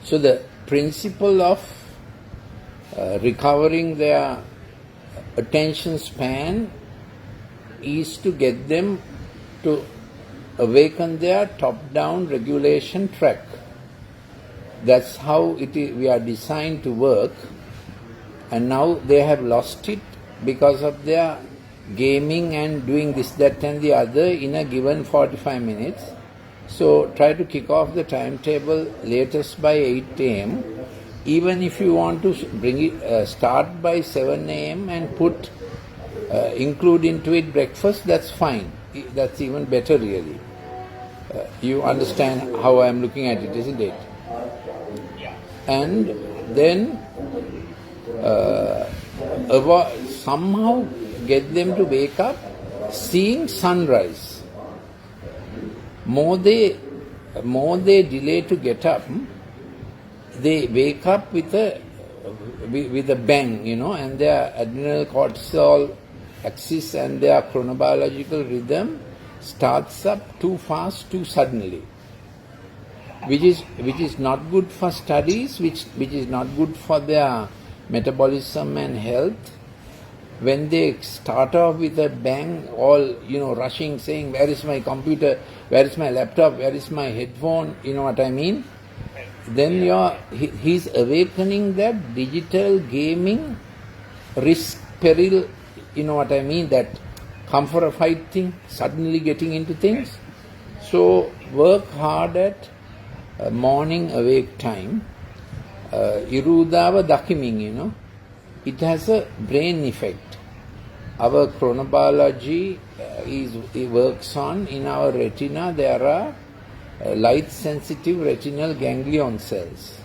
So the principle of recovering their attention span is to get them to awaken their top-down regulation track. That's how we are designed to work, and now they have lost it because of their gaming and doing this, that and the other in a given 45 minutes. So try to kick off the timetable latest by 8 a.m. Even if you want to bring it, start by 7 a.m. and include into it breakfast, that's fine. That's even better really. You understand how I am looking at it, isn't it? And then somehow get them to wake up seeing sunrise. More they delay to get up, they wake up with a bang, and their adrenal cortisol axis and their chronobiological rhythm starts up too fast, too suddenly, which is not good for studies, which is not good for their metabolism and health. When they start off with a bang, all rushing, saying, "Where is my computer? Where is my laptop? Where is my headphone?" You know what I mean? Then he's awakening that digital gaming risk peril. You know what I mean? That come for a fight thing, suddenly getting into things. So work hard at morning awake time. Irudava dakimin, it has a brain effect. Our chronobiology it works on, in our retina there are light sensitive retinal ganglion cells.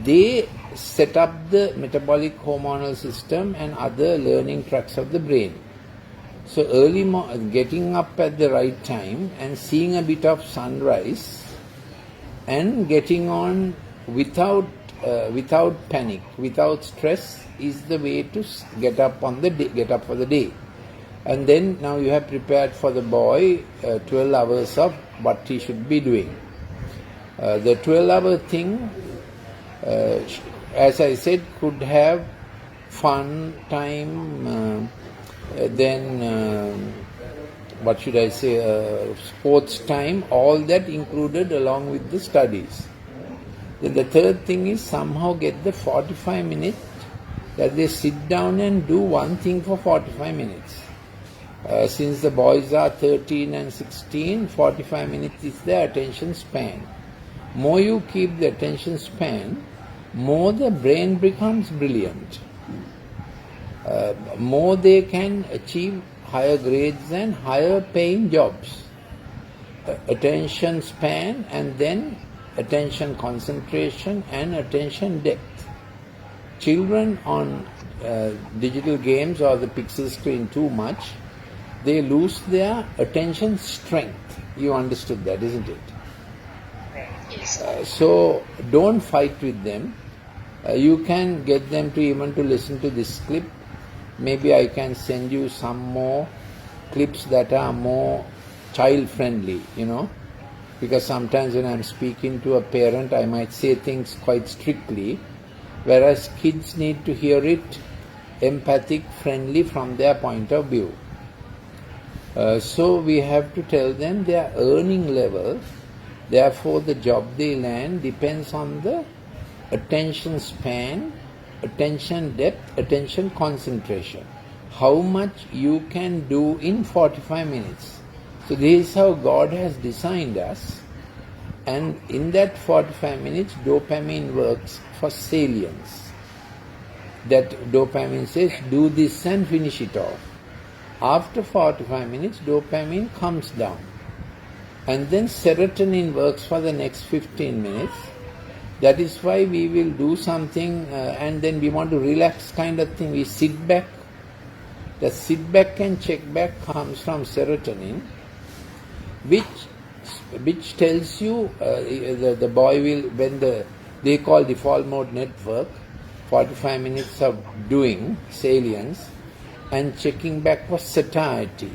They set up the metabolic hormonal system and other learning tracts of the brain. So getting up at the right time and seeing a bit of sunrise and getting on without panic, without stress, is the way to get up for the day. And then now you have prepared for the boy 12 hours of what he should be doing. The 12-hour thing, as I said, could have fun time, then what should I say, sports time, all that included along with the studies. Then the third thing is somehow get the 45 minutes that they sit down and do one thing for 45 minutes. Since the boys are 13 and 16, 45 minutes is their attention span. More you keep the attention span, more the brain becomes brilliant. More they can achieve higher grades and higher paying jobs. Attention span, and then attention concentration and attention depth. Children on digital games or the pixel screen too much, they lose their attention strength. You understood that, isn't it? Yes. So don't fight with them. You can get them to even to listen to this clip. Maybe I can send you some more clips that are more child friendly, because sometimes when I'm speaking to a parent, I might say things quite strictly, whereas kids need to hear it empathic, friendly from their point of view. So we have to tell them their earning level, therefore the job they land depends on the attention span, attention depth, attention concentration. How much you can do in 45 minutes. So this is how God has designed us, and in that 45 minutes dopamine works for salience. That dopamine says, do this and finish it off. After 45 minutes, dopamine comes down. And then serotonin works for the next 15 minutes. That is why we will do something and then we want to relax kind of thing. We sit back. The sit back and check back comes from serotonin, which tells you the boy will, when they call default mode network, 45 minutes of doing salience and checking back for satiety.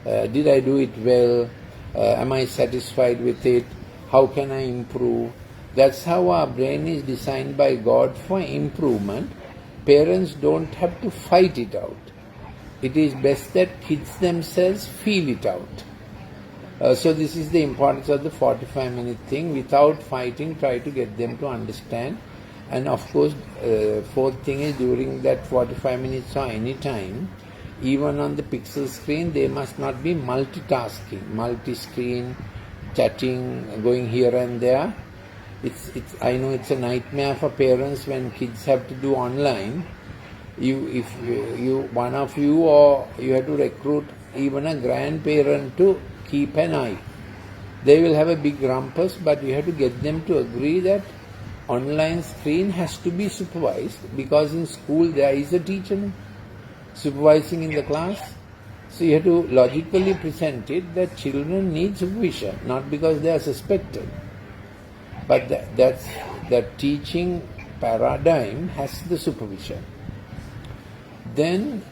Did I do it well? Am I satisfied with it? How can I improve? That's how our brain is designed by God for improvement. Parents don't have to fight it out. It is best that kids themselves feel it out. So this is the importance of the 45-minute thing. Without fighting, try to get them to understand. And of course, fourth thing is during that 45 minutes or any time, even on the pixel screen, they must not be multitasking, multi-screen, chatting, going here and there. I know it's a nightmare for parents when kids have to do online. One of you, or you have to recruit even a grandparent to keep an eye. They will have a big rumpus, but you have to get them to agree that online screen has to be supervised, because in school there is a teacher supervising in the class. So you have to logically present it that children need supervision, not because they are suspected. But that teaching paradigm has the supervision. Then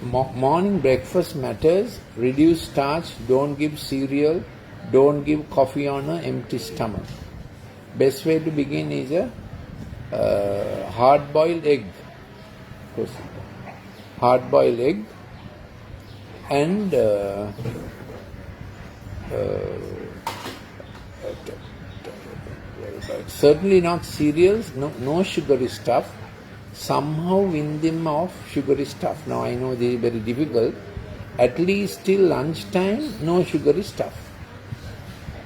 morning breakfast matters. Reduce starch, don't give cereal, don't give coffee on an empty stomach. Best way to begin is a hard-boiled egg. Hard-boiled egg and certainly not cereals, no sugary stuff. Somehow win them off sugary stuff. Now I know this is very difficult. At least till lunchtime, no sugary stuff.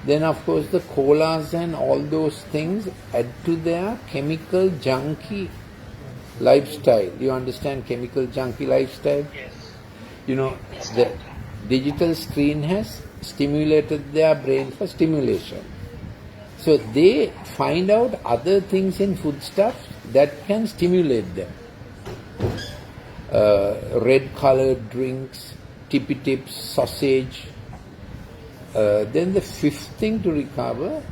Then of course the colas and all those things add to their chemical junkie lifestyle. You understand chemical junkie lifestyle? Yes. You know, the digital screen has stimulated their brain for stimulation. So they find out other things in foodstuffs that can stimulate them. Red colored drinks, tippy tips, sausage. Then the fifth thing to recover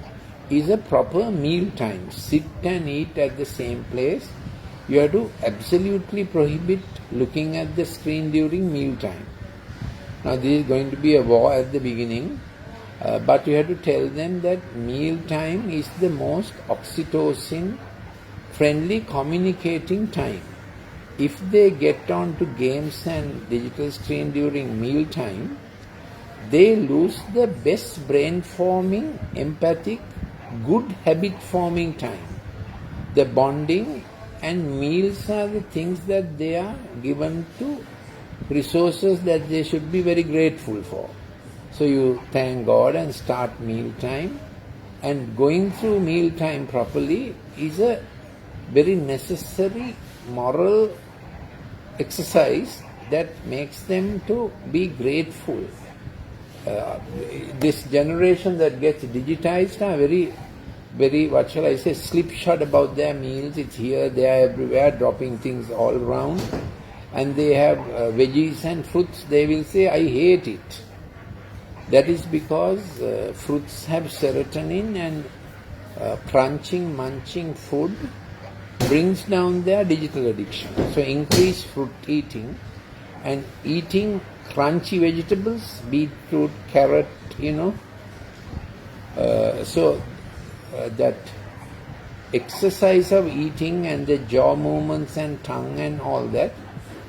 is a proper meal time. Sit and eat at the same place. You have to absolutely prohibit looking at the screen during meal time. Now this is going to be a war at the beginning, but you have to tell them that meal time is the most oxytocin friendly communicating time. If they get on to games and digital screen during meal time, they lose the best brain forming, empathic, good habit forming time. The bonding and meals are the things that they are given to resources that they should be very grateful for. So you thank God and start meal time, and going through meal time properly is a very necessary moral exercise that makes them to be grateful. This generation that gets digitized are very, what shall I say, slipshod about their meals. It's here, there, everywhere, dropping things all around. And they have veggies and fruits, they will say, I hate it. That is because fruits have serotonin, and crunching, munching food brings down their digital addiction. So increase fruit eating and eating crunchy vegetables, beetroot, carrot, that exercise of eating and the jaw movements and tongue and all that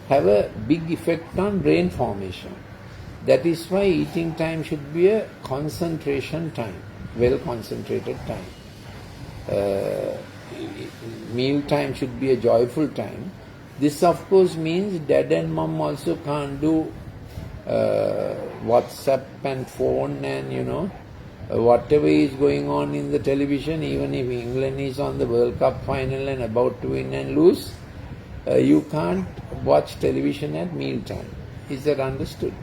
have a big effect on brain formation. That is why eating time should be a concentration time, well concentrated time. Meal time should be a joyful time. This of course means dad and mom also can't do WhatsApp and phone and whatever is going on in the television. Even if England is on the World Cup final and about to win and lose, you can't watch television at meal time. Is that understood?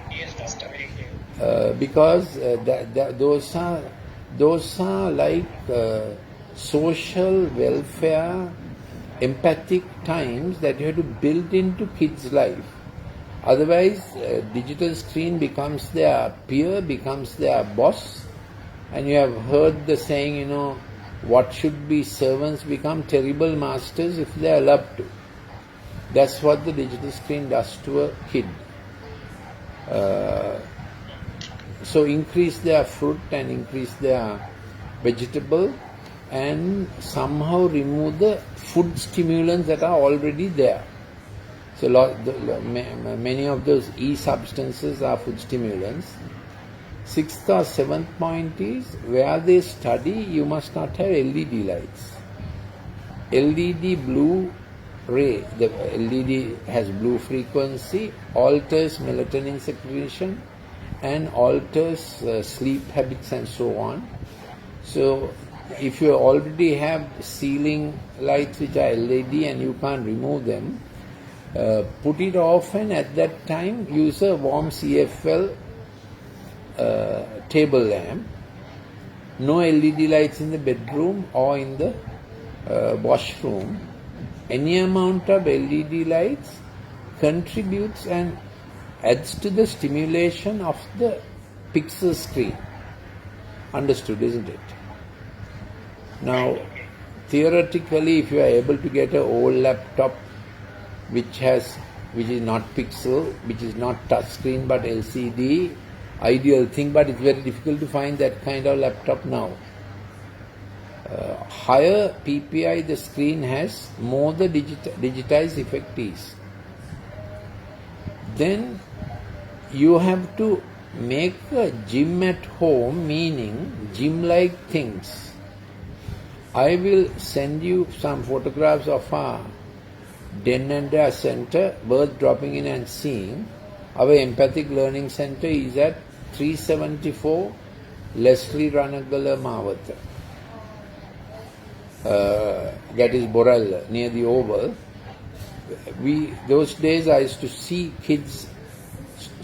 Yes, Master, very clear. Because those are like social welfare, empathic times that you have to build into kids' life. Otherwise, digital screen becomes their peer, becomes their boss. And you have heard the saying, what should be servants become terrible masters if they are allowed to. That's what the digital screen does to a kid. so increase their fruit and increase their vegetable and somehow remove the food stimulants that are already there. So many of those E substances are food stimulants. Sixth or seventh point is, where they study, you must not have LED lights. LED blue ray, the LED has blue frequency, alters melatonin secretion and alters sleep habits and so on. So if you already have ceiling lights which are LED and you can't remove them, put it off and at that time use a warm CFL table lamp. No LED lights in the bedroom or in the washroom. Any amount of LED lights contributes and adds to the stimulation of the pixel screen. Understood, isn't it? Now, theoretically, if you are able to get an old laptop which is not pixel, which is not touch screen but LCD, ideal thing, but it's very difficult to find that kind of laptop now. Higher PPI the screen has, more the digitized effect is. Then you have to make a gym at home, meaning gym-like things. I will send you some photographs of our Den and Dare Center, worth dropping in and seeing. Our Empathic Learning Center is at 374 Leslie Ranagala Mawatha. That is Borel, near the Oval. Those days I used to see kids,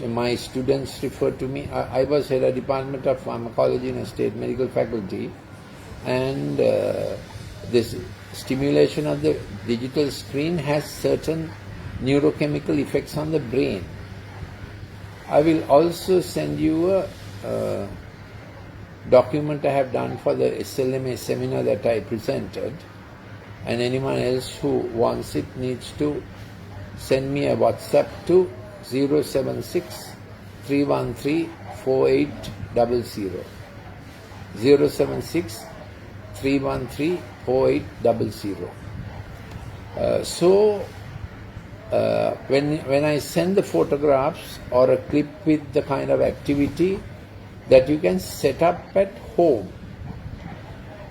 my students refer to me. I was head of Department of Pharmacology in a state medical faculty, and this stimulation of the digital screen has certain neurochemical effects on the brain. I will also send you a document I have done for the SLMA seminar that I presented, and anyone else who wants it needs to send me a WhatsApp to 076 313 4800. 076 313 4800. When I send the photographs or a clip with the kind of activity that you can set up at home.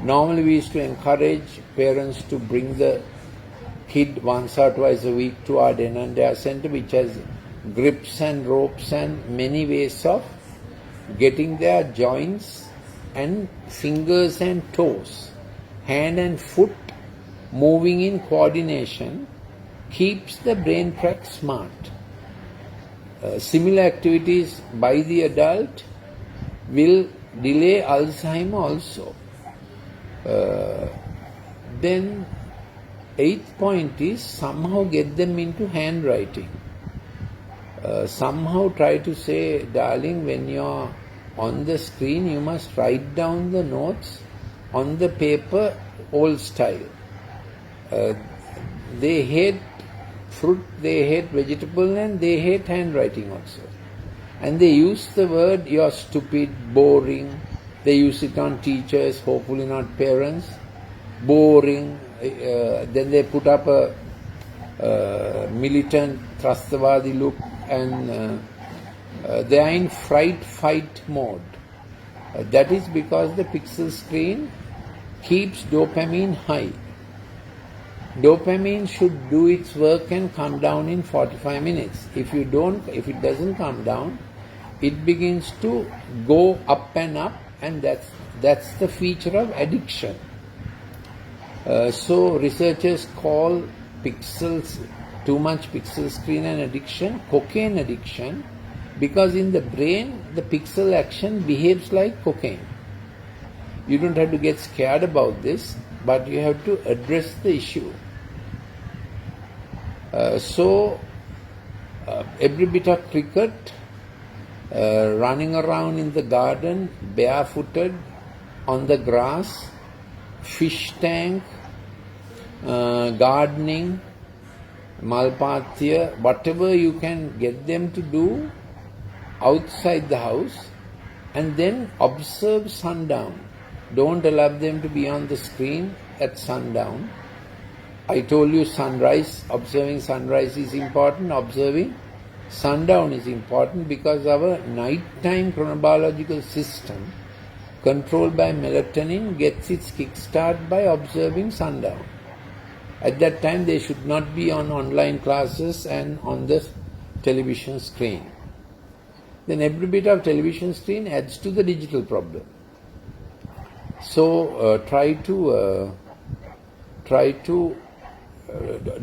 Normally we used to encourage parents to bring the kid once or twice a week to our Den and Dare Center, which has grips and ropes and many ways of getting their joints and fingers and toes, hand and foot moving in coordination, keeps the brain tract smart. Similar activities by the adult will delay Alzheimer also. Then 8th point is somehow get them into handwriting. Somehow try to say, darling, when you're on the screen, you must write down the notes on the paper, old style. They hate fruit, they hate vegetable, and they hate handwriting also. And they use the word, you're stupid, boring. They use it on teachers, hopefully not parents. Boring. Then they put up a militant, Trasthavadi look, and they are in fight mode. That is because the pixel screen keeps dopamine high. Dopamine should do its work and come down in 45 minutes. If it doesn't come down, it begins to go up and up, and that's the feature of addiction. So researchers call too much pixel screen and addiction, cocaine addiction, because in the brain the pixel action behaves like cocaine. You don't have to get scared about this, but you have to address the issue. Every bit of cricket, running around in the garden, barefooted, on the grass, fish tank, gardening, malpathya, whatever you can get them to do outside the house, and then observe sundown. Don't allow them to be on the screen at sundown. I told you sunrise, observing sunrise is important, observing sundown is important because our nighttime chronobiological system, controlled by melatonin, gets its kickstart by observing sundown. At that time, they should not be on online classes and on the television screen. Then every bit of television screen adds to the digital problem. So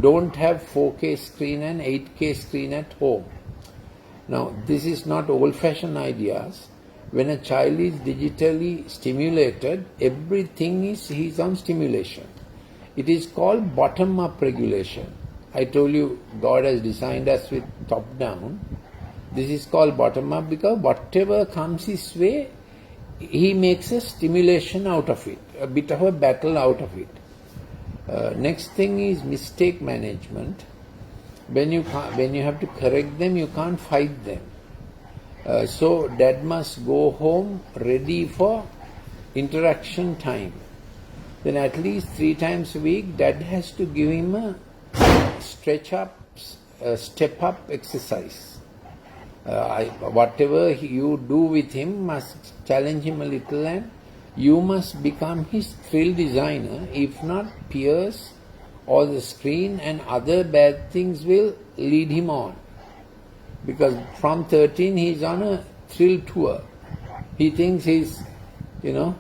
don't have 4K screen and 8K screen at home. Now, this is not old-fashioned ideas. When a child is digitally stimulated, everything he's on stimulation. It is called bottom-up regulation. I told you God has designed us with top-down. This is called bottom-up because whatever comes his way, he makes a stimulation out of it, a bit of a battle out of it. Next thing is mistake management. When you have to correct them, you can't fight them. So dad must go home ready for interaction time. Then at least 3 times a week, dad has to give him a step up exercise. Whatever you do with him must challenge him a little, and you must become his thrill designer. If not, peers or the screen and other bad things will lead him on. Because from 13 he's on a thrill tour. He thinks he's, then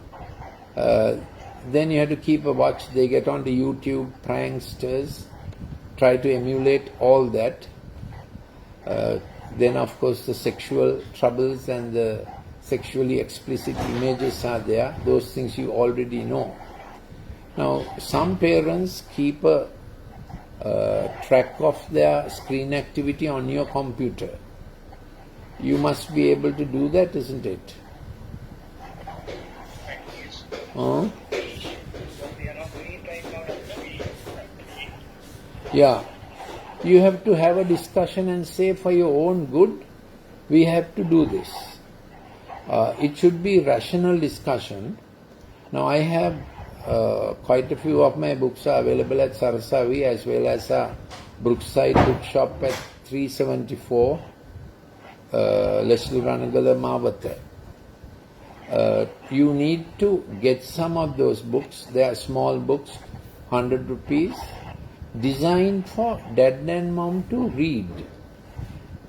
you have to keep a watch. They get onto YouTube, pranksters, try to emulate all that. Then of course the sexual troubles and the sexually explicit images are there. Those things you already know. Now some parents keep a track of their screen activity on your computer. You must be able to do that, isn't it? Yeah. You have to have a discussion and say, for your own good, we have to do this. It should be rational discussion. Now I have quite a few of my books are available at Sarasavi as well as a Brookside bookshop at 374 Leslie Ranagala Mawata. You need to get some of those books. They are small books, 100 rupees, designed for dad and mom to read.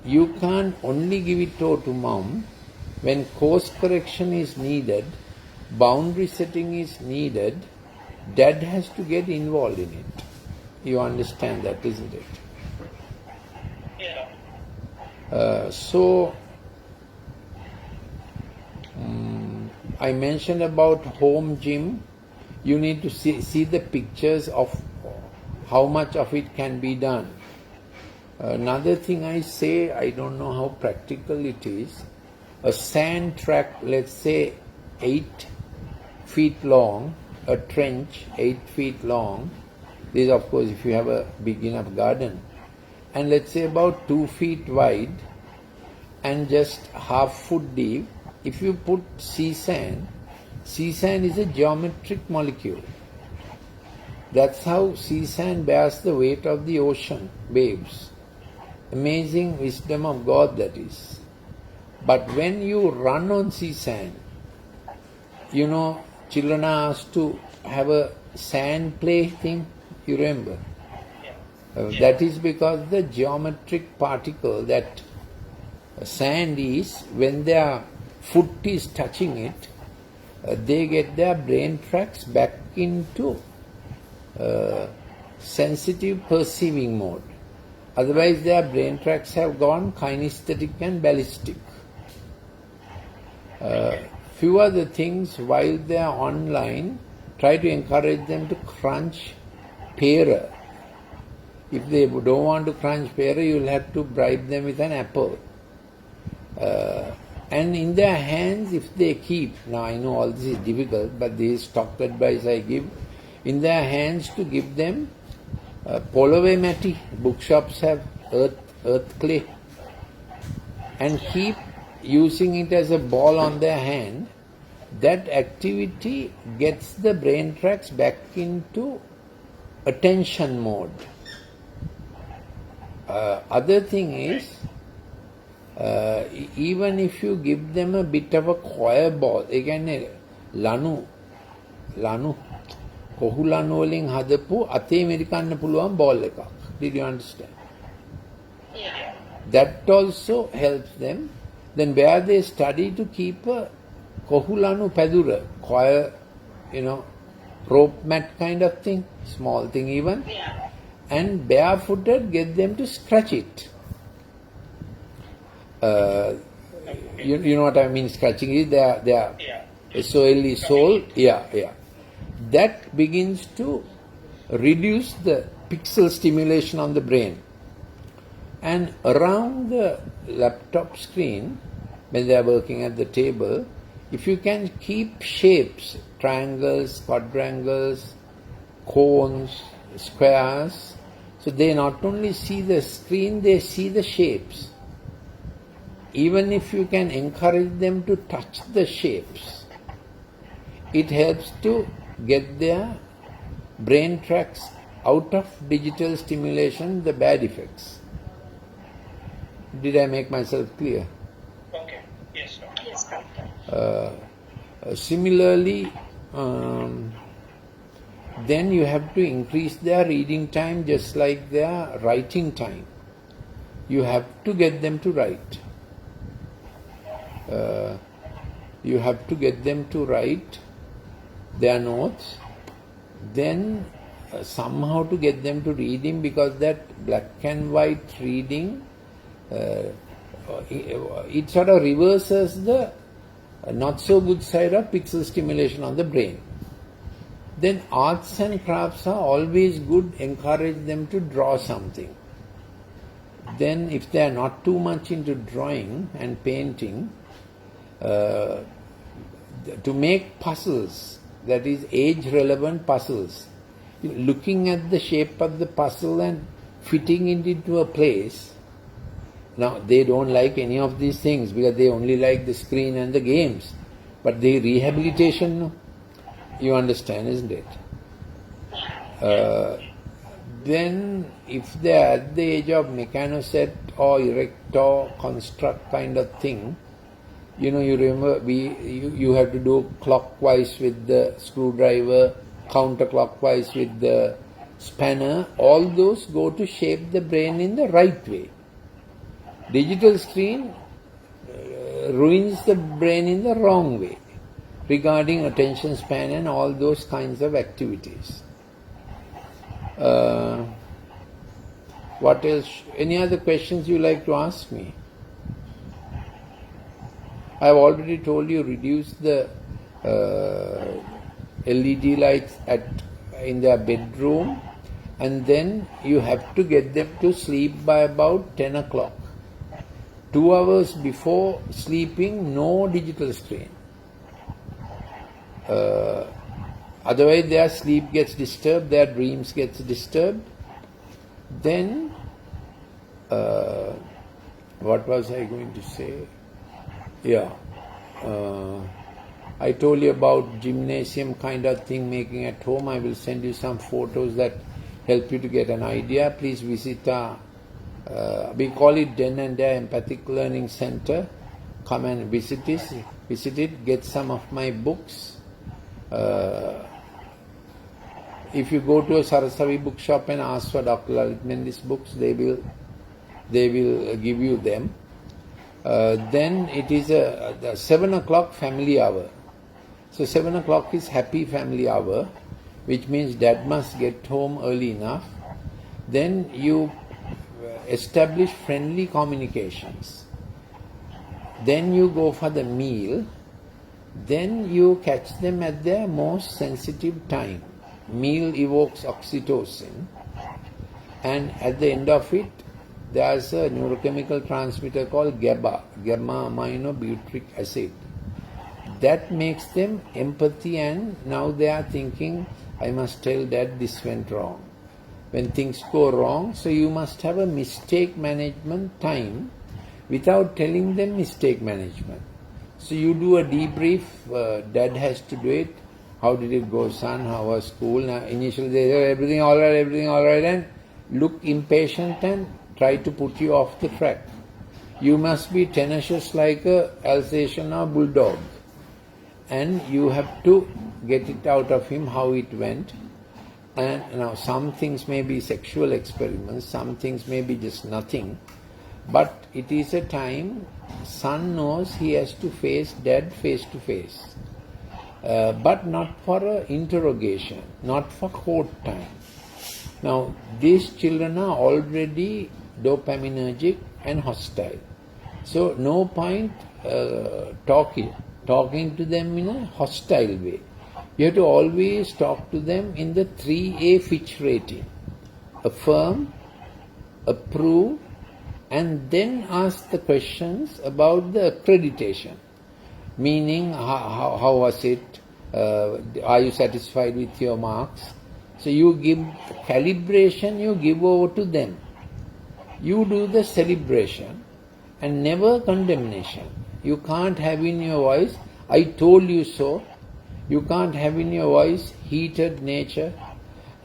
You can't only give it to mom. When course correction is needed, boundary setting is needed, dad has to get involved in it. You understand that, isn't it? Yeah. I mentioned about home gym. You need to see the pictures of how much of it can be done. Another thing I say, I don't know how practical it is, a sand track, let's say 8 feet long, a trench 8 feet long, this of course if you have a big enough garden, and let's say about 2 feet wide and just half foot deep. If you put sea sand is a geometric molecule. That's how sea sand bears the weight of the ocean waves. Amazing wisdom of God, that is. But when you run on sea sand, children are asked to have a sand play thing, you remember? That is because the geometric particle that sand is, when their foot is touching it, they get their brain tracts back into sensitive perceiving mode. Otherwise their brain tracts have gone kinesthetic and ballistic. Few other things, while they are online, try to encourage them to crunch pera. If they don't want to crunch pera, you will have to bribe them with an apple. And in their hands, if they keep, now I know all this is difficult, but this is stock advice I give, in their hands to give them Polove mati, bookshops have earth clay, and keep using it as a ball on their hand, that activity gets the brain tracts back into attention mode. Other thing is, even if you give them a bit of a choir ball, again, lanu කොහු ලනු වලින් හදපු අතේ මෙරිකන්න පුළුවන් ball එකක්. Did you understand? Yeah. That also helps them. Then where they study to keep a කොහු ලනු පැදුර, choir, rope mat kind of thing, small thing even, Yeah. and barefooted get them to scratch it. You know what I mean? Scratching is they are Yeah. SOLE, soul, yeah. That begins to reduce the pixel stimulation on the brain. And around the laptop screen, when they are working at the table, if you can keep shapes, triangles, quadrangles, cones, squares, so they not only see the screen, they see the shapes. Even if you can encourage them to touch the shapes, it helps to get their brain tracts out of digital stimulation, the bad effects. Did I make myself clear? Okay. Yes, doctor. Yes, doctor. Similarly, then you have to increase their reading time just like their writing time. You have to get them to write. You have to get them to write their notes, then somehow to get them to reading, because that black and white reading, it sort of reverses the not so good side of pixel stimulation on the brain. Then arts and crafts are always good, encourage them to draw something. Then if they are not too much into drawing and painting, to make puzzles, that is age-relevant puzzles, looking at the shape of the puzzle and fitting it into a place. Now, they don't like any of these things because they only like the screen and the games. But the rehabilitation, you understand, isn't it? Then, if they are at the age of mechanoset or erector construct kind of thing, you remember you have to do clockwise with the screwdriver, counterclockwise with the spanner. All those go to shape the brain in the right way. Digital screen ruins the brain in the wrong way regarding attention span and all those kinds of activities. What else? Any other questions you like to ask me? I have already told you reduce the LED lights in their bedroom, and then you have to get them to sleep by about 10 o'clock. 2 hours before sleeping, no digital screen. Otherwise their sleep gets disturbed, their dreams gets disturbed. Then, what was I going to say? Yeah. I told you about gymnasium kind of thing making at home. I will send you some photos that help you to get an idea. Please visit our, we call it Den and Dare Empathic Learning Center. Come and visit it, get some of my books. If you go to a Sarasavi bookshop and ask for Dr. Lalit Mendes books, they will give you them. Then it is the 7 o'clock family hour. So 7 o'clock is happy family hour, which means dad must get home early enough. Then you establish friendly communications. Then you go for the meal. Then you catch them at their most sensitive time. Meal evokes oxytocin, and at the end of it, there's a neurochemical transmitter called GABA, gamma-aminobutyric acid. That makes them empathy, and now they are thinking, I must tell Dad this went wrong. When things go wrong, so you must have a mistake management time without telling them mistake management. So you do a debrief, dad has to do it. How did it go, son? How was school? Now, initially they say everything all right, and look impatient and try to put you off the track. You must be tenacious like a Alsatian or bulldog. And you have to get it out of him how it went. And now some things may be sexual experiments, some things may be just nothing. But it is a time son knows he has to face dad face to face. But not for an interrogation, not for court time. Now, these children are already dopaminergic and hostile. So, no point talking to them in a hostile way. You have to always talk to them in the 3A Fitch rating. Affirm, approve, and then ask the questions about the accreditation. Meaning, how was it? Are you satisfied with your marks? So you give calibration, you give over to them. You do the celebration and never condemnation. You can't have in your voice, I told you so. You can't have in your voice heated nature,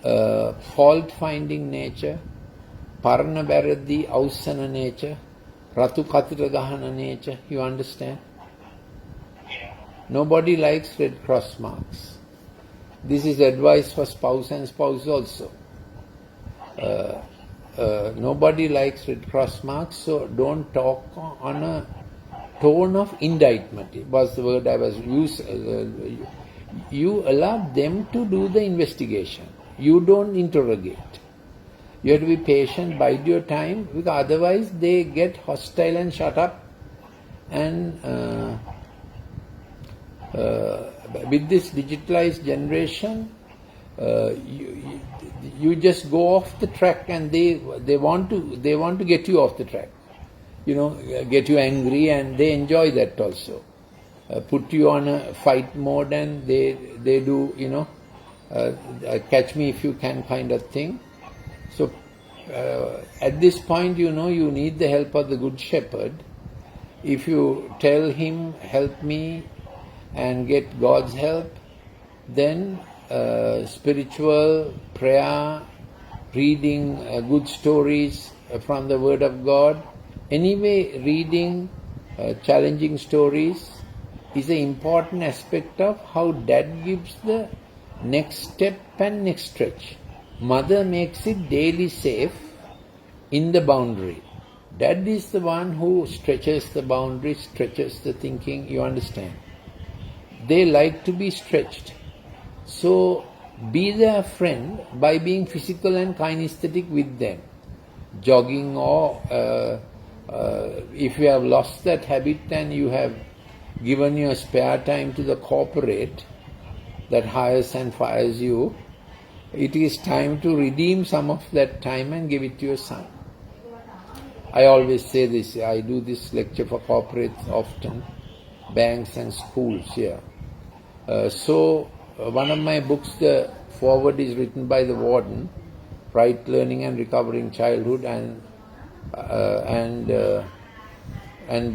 fault-finding nature, parana baraddi aussana nature, ratu katira gahana nature. You understand? Nobody likes Red Cross marks. This is advice for spouse and spouse also. Nobody likes Red Cross marks, so don't talk on a tone of indictment. It was the word I was using. You allow them to do the investigation. You don't interrogate. You have to be patient, bide your time, because otherwise they get hostile and shut up. And with this digitalized generation, you just go off the track, and they want to get you off the track. Get you angry, and they enjoy that also. Put you on a fight mode, and they do catch me if you can kind of thing. So at this point, you need the help of the Good Shepherd. If you tell him, help me and get God's help, then spiritual prayer, reading good stories from the Word of God. Anyway, reading challenging stories is an important aspect of how dad gives the next step and next stretch. Mother makes it daily safe in the boundary. Dad is the one who stretches the boundary, stretches the thinking, you understand. They like to be stretched. So, be their friend by being physical and kinesthetic with them. Jogging, or if you have lost that habit and you have given your spare time to the corporate that hires and fires you, it is time to redeem some of that time and give it to your son. I always say this, I do this lecture for corporates often, banks and schools here. So, one of my books, the foreword is written by the warden, Right Learning and Recovering Childhood, and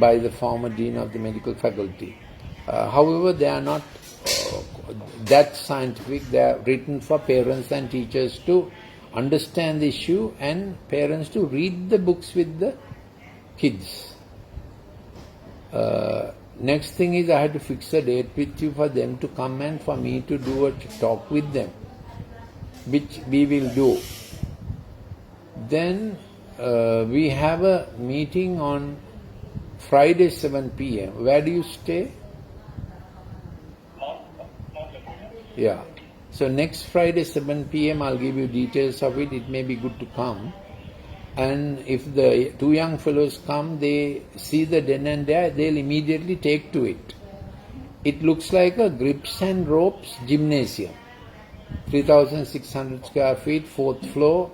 by the former dean of the medical faculty. However, they are not that scientific. They are written for parents and teachers to understand the issue, and parents to read the books with the kids. Next thing is I had to fix a date with you for them to come and for me to do a talk with them, which we will do. Then we have a meeting on Friday 7 p.m. Where do you stay? Yeah. So next Friday 7 p.m. I'll give you details of it. It may be good to come. And if the two young fellows come, they see the den and there, they'll immediately take to it. It looks like a grips and ropes gymnasium. 3,600 square feet, 4th floor.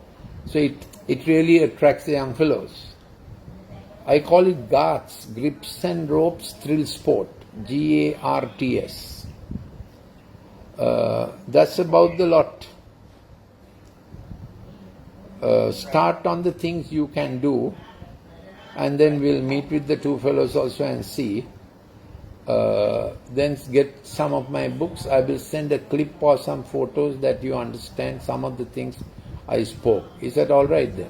So it really attracts the young fellows. I call it GARTS, Grips and Ropes Thrill Sport, GARTS. That's about the lot. Start on the things you can do, and then we'll meet with the two fellows also and see. Then get some of my books. I will send a clip or some photos that you understand some of the things I spoke. Is that all right then?